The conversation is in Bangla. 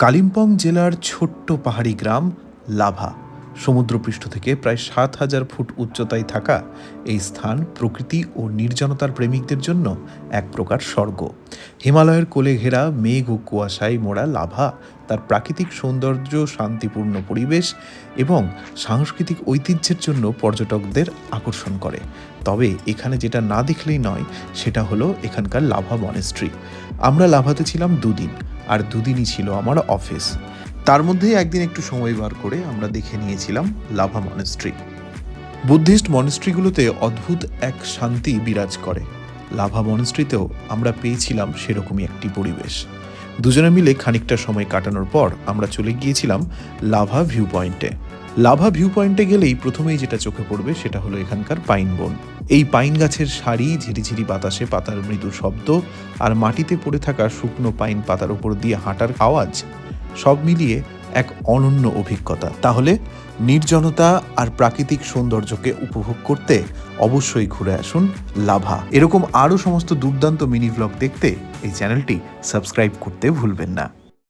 কালিম্পং জেলার ছোট্ট পাহাড়ি গ্রাম লাভা। সমুদ্রপৃষ্ঠ থেকে প্রায় ৭,০০০ ফুট উচ্চতায় থাকা এই স্থান প্রকৃতি ও নির্জনতার প্রেমিকদের জন্য এক প্রকার স্বর্গ। হিমালয়ের কোলে ঘেরা মেঘ ও কুয়াশায় মোড়া লাভা তার প্রাকৃতিক সৌন্দর্য, শান্তিপূর্ণ পরিবেশ এবং সাংস্কৃতিক ঐতিহ্যের জন্য পর্যটকদের আকর্ষণ করে। তবে এখানে যেটা না দেখলেই নয় সেটা হলো এখানকার লাভা মনেস্ট্রি। আমরা লাভাতে ছিলাম ২ দিন, আর ২ দিনই ছিল আমার অফিস। তার মধ্যেই একদিন একটু সময় বার করে আমরা দেখে নিয়েছিলাম লাভা মনেস্ট্রি। বুদ্ধিস্ট মনেস্ট্রিগুলোতে অদ্ভুত এক শান্তি বিরাজ করে। লাভা মনেস্ট্রিতেও আমরা পেয়েছিলাম সেরকমই একটি পরিবেশ। দুজনে মিলে খানিকটা সময় কাটানোর পর আমরা চলে গিয়েছিলাম লাভা ভিউ পয়েন্টে। লাভা ভিউ পয়েন্টে গেলেই প্রথমেই যেটা চোখে পড়বে সেটা হলো এখানকার পাইন বন। এই পাইন গাছের সারি, ঝিরিঝিরি বাতাসে পাতার মৃদু শব্দ আর মাটিতে পড়ে থাকা শুকনো পাইন পাতার উপর দিয়ে হাঁটার আওয়াজ, সব মিলিয়ে এক অনন্য অভিজ্ঞতা। তাহলে নির্জনতা আর প্রাকৃতিক সৌন্দর্যকে উপভোগ করতে অবশ্যই ঘুরে আসুন লাভা। এরকম আরও সমস্ত দুর্দান্ত মিনি ভ্লগ দেখতে এই চ্যানেলটি সাবস্ক্রাইব করতে ভুলবেন না।